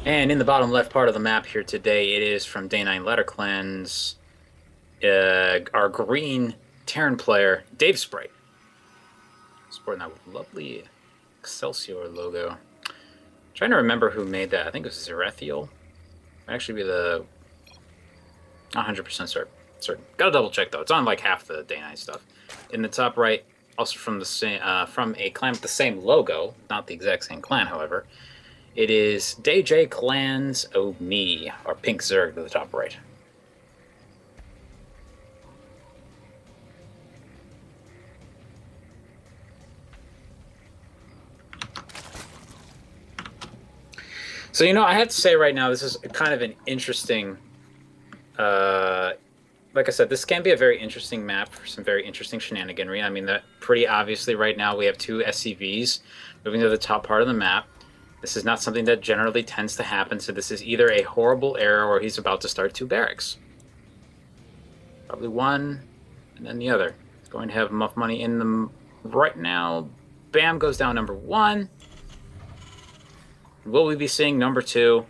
And in the bottom left part of the map here today, it is from Day 9 Letter Clan's our green Terran player, DaveSprite. Sporting that lovely Excelsior logo. Trying to remember who made that. I think it was Zerethiel. Might actually be the 100% certain. Gotta double check though. It's on like half the Day 9 stuff. In the top right, also from the same from a clan with the same logo, not the exact same clan, however. It is Day J Clan's Omee, or Pink Zerg to the top right. So, I have to say right now, this is kind of an interesting, like I said, this can be a very interesting map for some very interesting shenaniganry. I mean, that pretty obviously right now we have two SCVs moving to the top part of the map. This is not something that generally tends to happen, so this is either a horrible error or he's about to start two barracks. Probably one, and then the other. He's going to have enough money in them right now. Bam, goes down number one. Will we be seeing number two?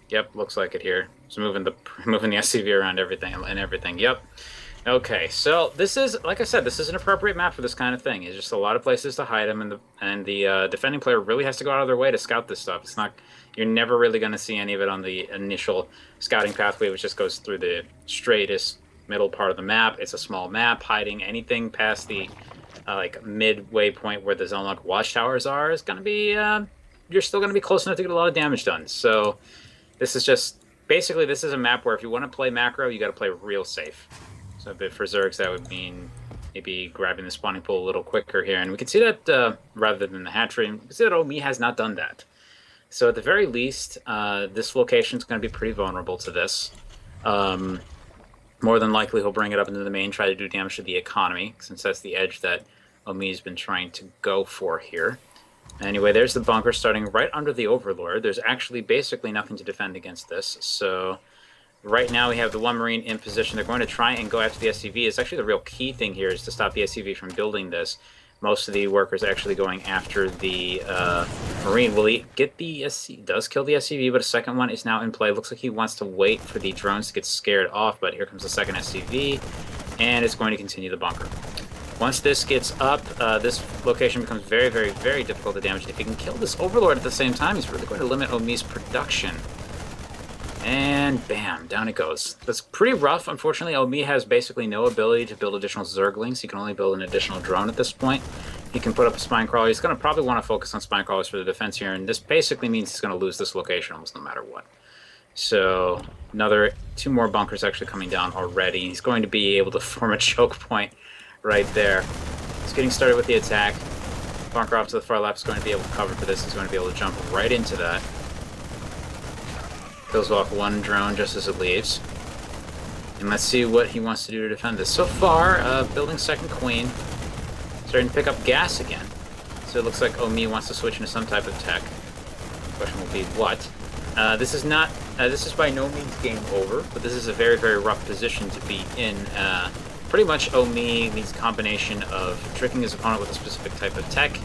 Yep, looks like it here. It's moving the SCV around everything. Yep. Okay, so this is, like I said, this is an appropriate map for this kind of thing. It's just a lot of places to hide them, and the defending player really has to go out of their way to scout this stuff. It's not, you're never really going to see any of it on the initial scouting pathway, which just goes through the straightest middle part of the map. It's a small map. Hiding anything past the like midway point where the zone lock watchtowers are is going to be, you're still going to be close enough to get a lot of damage done. So this is just, basically this is a map where if you want to play macro, you got to play real safe. So a bit for Zergs, that would mean maybe grabbing the spawning pool a little quicker here. And we can see that rather than the hatchery, we can see that Omee has not done that. So at the very least, this location is going to be pretty vulnerable to this. More than likely, he'll bring it up into the main, try to do damage to the economy, since that's the edge that Omee's been trying to go for here. Anyway, there's the bunker starting right under the Overlord. There's actually basically nothing to defend against this. So right now we have the one Marine in position. They're going to try and go after the SCV. It's actually the real key thing here is to stop the SCV from building this. Most of the workers actually going after the Marine. Will he get the SCV? Does kill the SCV, but a second one is now in play. Looks like he wants to wait for the drones to get scared off, but here comes the second SCV, and it's going to continue the bunker. Once this gets up, this location becomes very, very, very difficult to damage. If he can kill this Overlord at the same time, he's really going to limit Omee's production. And bam, down it goes. That's pretty rough. Unfortunately, Omee has basically no ability to build additional Zerglings. He can only build an additional drone at this point. He can put up a spine crawler. He's going to probably want to focus on spine crawlers for the defense here, and this basically means he's going to lose this location almost no matter what. So another two more bunkers actually coming down already. He's going to be able to form a choke point right there. He's getting started with the attack. Bunker off to the far left is going to be able to cover for this. He's going to be able to jump right into that. Kills off one drone just as it leaves. And let's see what he wants to do to defend this. So far, building second queen. Starting to pick up gas again. So it looks like Omee wants to switch into some type of tech. The question will be what. This is not, this is by no means game over, but this is a very, very rough position to be in. Pretty much Omee needs a combination of tricking his opponent with a specific type of tech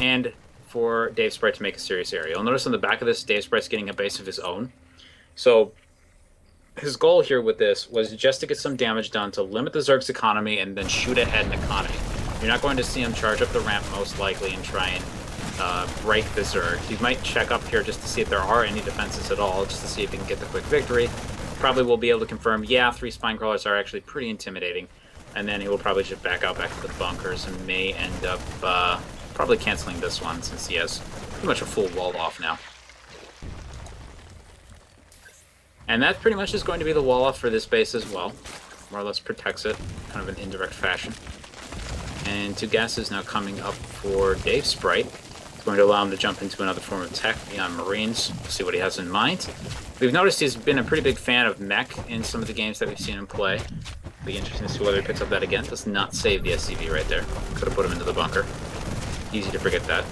and for DaveSprite to make a serious area. You'll notice on the back of this, DaveSprite's getting a base of his own. So his goal here with this was just to get some damage done to limit the Zerg's economy and then shoot ahead in economy. You're not going to see him charge up the ramp most likely and try and break the Zerg. He might check up here just to see if there are any defenses at all, just to see if he can get the quick victory. Probably will be able to confirm, yeah, 3 spine crawlers are actually pretty intimidating. And then he will probably just back out back to the bunkers and may end up probably canceling this one since he has pretty much a full wall off now. And that pretty much is going to be the wall off for this base as well. More or less protects it, kind of an indirect fashion. And 2 gases now coming up for DaveSprite. It's going to allow him to jump into another form of tech beyond Marines. We'll see what he has in mind. We've noticed he's been a pretty big fan of mech in some of the games that we've seen him play. It'll be interesting to see whether he picks up that again. Does not save the SCV right there. Could have put him into the bunker. Easy to forget that.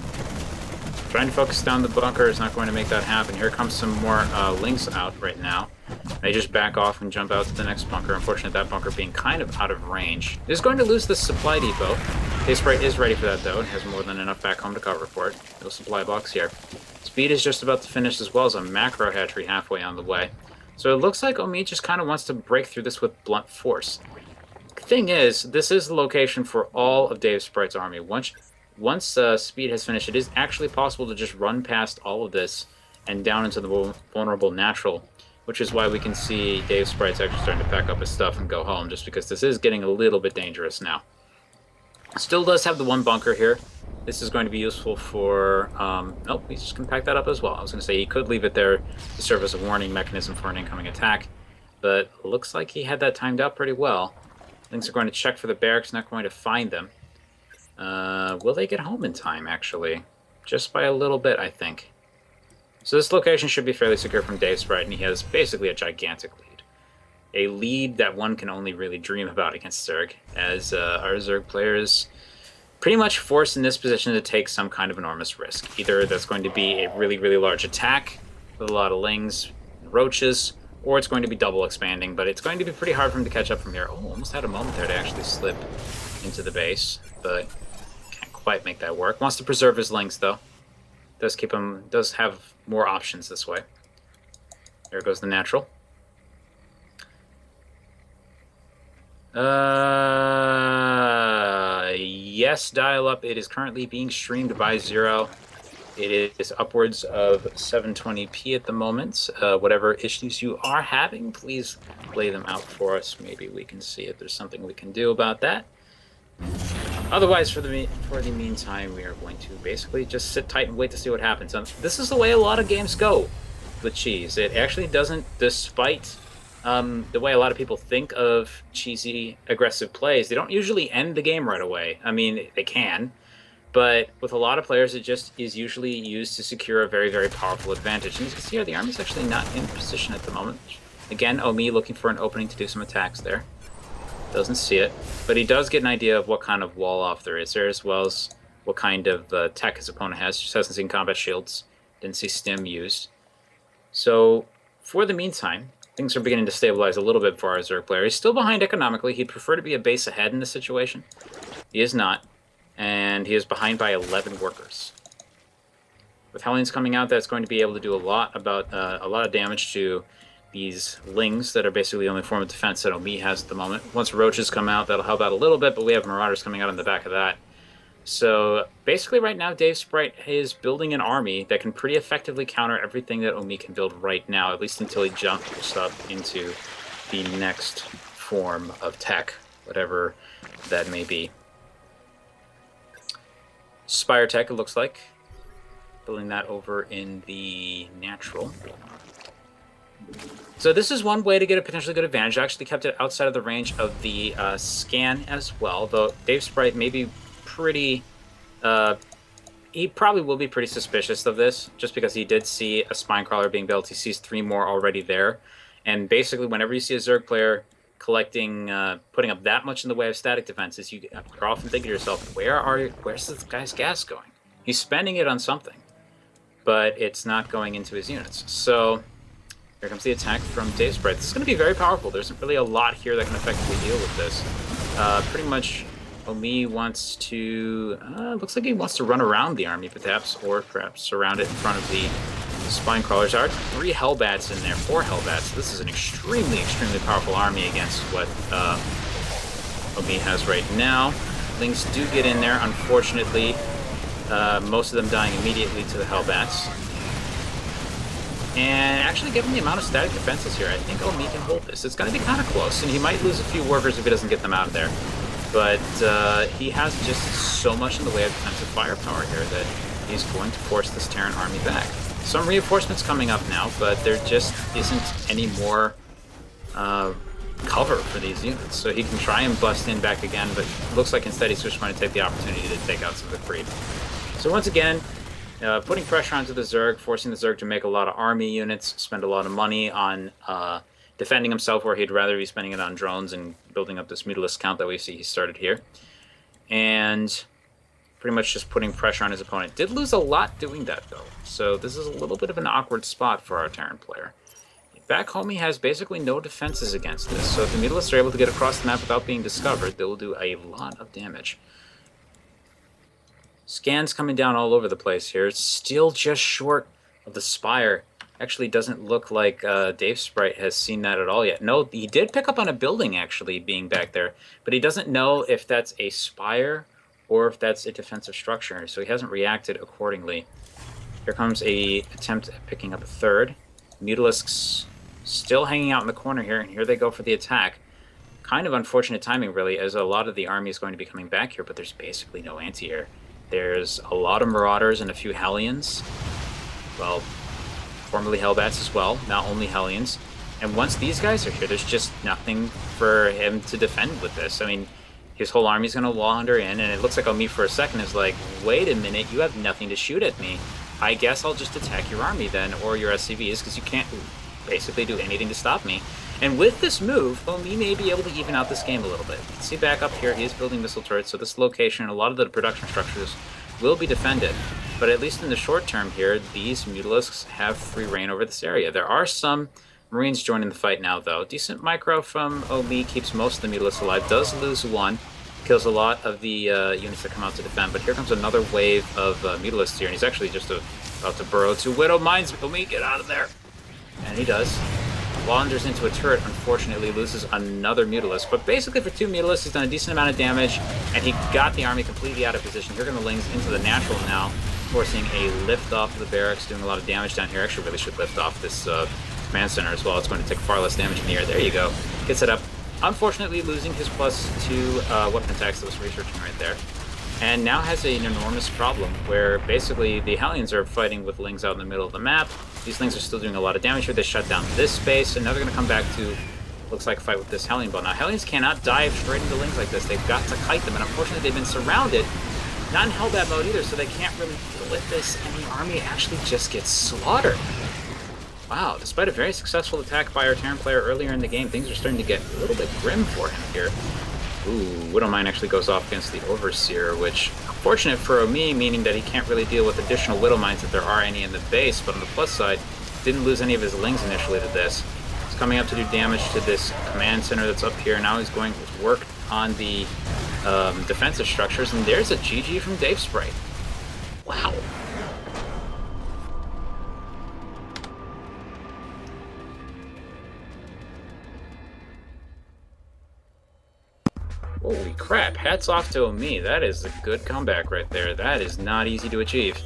Trying to focus down the bunker is not going to make that happen. Here comes some more links out right now. They just back off and jump out to the next bunker. Unfortunately, that bunker being kind of out of range. He's going to lose this supply depot. DaveSprite is ready for that, though. It has more than enough back home to cover for it. No supply box here. Speed is just about to finish, as well as a macro hatchery halfway on the way. So it looks like Omee just kind of wants to break through this with blunt force. The thing is, this is the location for all of DaveSprite's army. Once Speed has finished, it is actually possible to just run past all of this and down into the vulnerable natural, which is why we can see DaveSprite's actually starting to pack up his stuff and go home, just because this is getting a little bit dangerous now. Still does have the one bunker here. This is going to be useful for... nope, he's just going to pack that up as well. I was going to say he could leave it there to serve as a warning mechanism for an incoming attack, but looks like he had that timed out pretty well. Things are going to check for the barracks, not going to find them. Will they get home in time, actually? Just by a little bit, I think. So this location should be fairly secure from DaveSprite, and he has basically a gigantic lead. A lead that one can only really dream about against Zerg, as our Zerg players pretty much forced in this position to take some kind of enormous risk. Either that's going to be a really, really large attack with a lot of lings, roaches, or it's going to be double expanding, but it's going to be pretty hard for him to catch up from here. Oh, almost had a moment there to actually slip into the base, but can't quite make that work. Wants to preserve his lings, though. Does have more options this way. There goes the natural. Yes, dial up. It is currently being streamed by Zero. It is upwards of 720p at the moment. Whatever issues you are having, please lay them out for us. Maybe we can see if there's something we can do about that. Otherwise, for the meantime, we are going to basically just sit tight and wait to see what happens. This is the way a lot of games go with cheese. It actually doesn't, despite the way a lot of people think of cheesy, aggressive plays, they don't usually end the game right away. I mean, they can, but with a lot of players, it just is usually used to secure a very, very powerful advantage. And you can see here, the army's actually not in position at the moment. Again, Omee looking for an opening to do some attacks there. Doesn't see it, but he does get an idea of what kind of wall off there is there, as well as what kind of tech his opponent has. Just hasn't seen combat shields, didn't see stim used. So for the meantime, things are beginning to stabilize a little bit for our Zerg player. He's still behind economically. He'd prefer to be a base ahead in this situation. He is not, and he is behind by 11 workers. With Hellions coming out, that's going to be able to do a lot of damage to these lings that are basically the only form of defense that Omee has at the moment. Once roaches come out, that'll help out a little bit, but we have marauders coming out on the back of that. So basically right now, DaveSprite is building an army that can pretty effectively counter everything that Omee can build right now, at least until he jumps up into the next form of tech, whatever that may be. Spire tech, it looks like. Building that over in the natural. So this is one way to get a potentially good advantage. I actually kept it outside of the range of the scan as well, though DaveSprite may be pretty... he probably will be pretty suspicious of this, just because he did see a spine crawler being built. He sees 3 more already there. And basically, whenever you see a Zerg player putting up that much in the way of static defenses, you're often thinking to yourself, where's this guy's gas going? He's spending it on something, but it's not going into his units. So here comes the attack from DaveSprite. This is going to be very powerful. There's really a lot here that can effectively deal with this. Pretty much, Omee wants to... looks like he wants to run around the army, perhaps, or perhaps surround it in front of the spine crawlers. There are 3 Hellbats in there, 4 Hellbats. This is an extremely, extremely powerful army against what Omee has right now. Lings do get in there, unfortunately. Most of them dying immediately to the Hellbats. And actually, given the amount of static defenses here, I think Omee can hold this. It's going to be kind of close, and he might lose a few workers if he doesn't get them out of there. But he has just so much in the way of defensive firepower here that he's going to force this Terran army back. Some reinforcements coming up now, but there just isn't any more cover for these units. So he can try and bust in back again, but it looks like instead he's just trying to take the opportunity to take out some of the creep. So once again, putting pressure onto the Zerg, forcing the Zerg to make a lot of army units, spend a lot of money on defending himself where he'd rather be spending it on drones and building up this Mutalisk count that we see he started here. And pretty much just putting pressure on his opponent. Did lose a lot doing that, though. So this is a little bit of an awkward spot for our Terran player. Back home, he has basically no defenses against this. So if the Mutalisks are able to get across the map without being discovered, they will do a lot of damage. Scans coming down all over the place here. It's still just short of the spire. Actually doesn't look like DaveSprite has seen that at all yet. No, he did pick up on a building actually being back there, but he doesn't know if that's a spire or if that's a defensive structure, so he hasn't reacted accordingly. Here comes a attempt at picking up a third. Mutalisks still hanging out in the corner here, and here they go for the attack. Kind of unfortunate timing, really, as a lot of the army is going to be coming back here, but there's basically no anti-air. There's a lot of Marauders and a few Hellions. Well, formerly Hellbats as well, not only Hellions. And once these guys are here, there's just nothing for him to defend with this. I mean, his whole army's going to wander in, and it looks like Omee for a second is like, wait a minute, you have nothing to shoot at me. I guess I'll just attack your army then, or your SCVs, because you can't basically do anything to stop me. And with this move, Omee may be able to even out this game a little bit. You can see back up here, he is building missile turrets, so this location and a lot of the production structures will be defended. But at least in the short term here, these Mutalisks have free reign over this area. There are some Marines joining the fight now, though. Decent micro from Omee, keeps most of the Mutalisks alive, does lose one, kills a lot of the units that come out to defend. But here comes another wave of Mutalisks here, and he's actually just about to burrow to Widow Mines. Omee, get out of there! And he does. Wanders into a turret, unfortunately loses another Mutalisk. But basically for two Mutalisks, he's done a decent amount of damage, and he got the army completely out of position. Here come the Lings into the natural now, forcing a lift off of the barracks, doing a lot of damage down here. Actually really should lift off this command center as well. It's going to take far less damage in the air. There you go. Gets it up. Unfortunately losing his +2 weapon attacks that was researching right there. And now has an enormous problem where basically the Hellions are fighting with Lings out in the middle of the map. These Lings are still doing a lot of damage here. They shut down this space, and now they're going to come back to, looks like, fight with this Hellion ball. Now, Hellions cannot dive straight into Lings like this. They've got to kite them, and unfortunately they've been surrounded. Not in Hellbat mode either, so they can't really deal with this, and the army actually just gets slaughtered. Wow, despite a very successful attack by our Terran player earlier in the game, things are starting to get a little bit grim for him here. Ooh, Widowmine actually goes off against the Overseer, which unfortunate for Omee, meaning that he can't really deal with additional Widowmines if there are any in the base, but on the plus side, didn't lose any of his Lings initially to this. He's coming up to do damage to this command center that's up here. Now he's going to work on the defensive structures, and there's a GG from DaveSprite. Wow. Holy crap, hats off to Omee. That is a good comeback right there. That is not easy to achieve.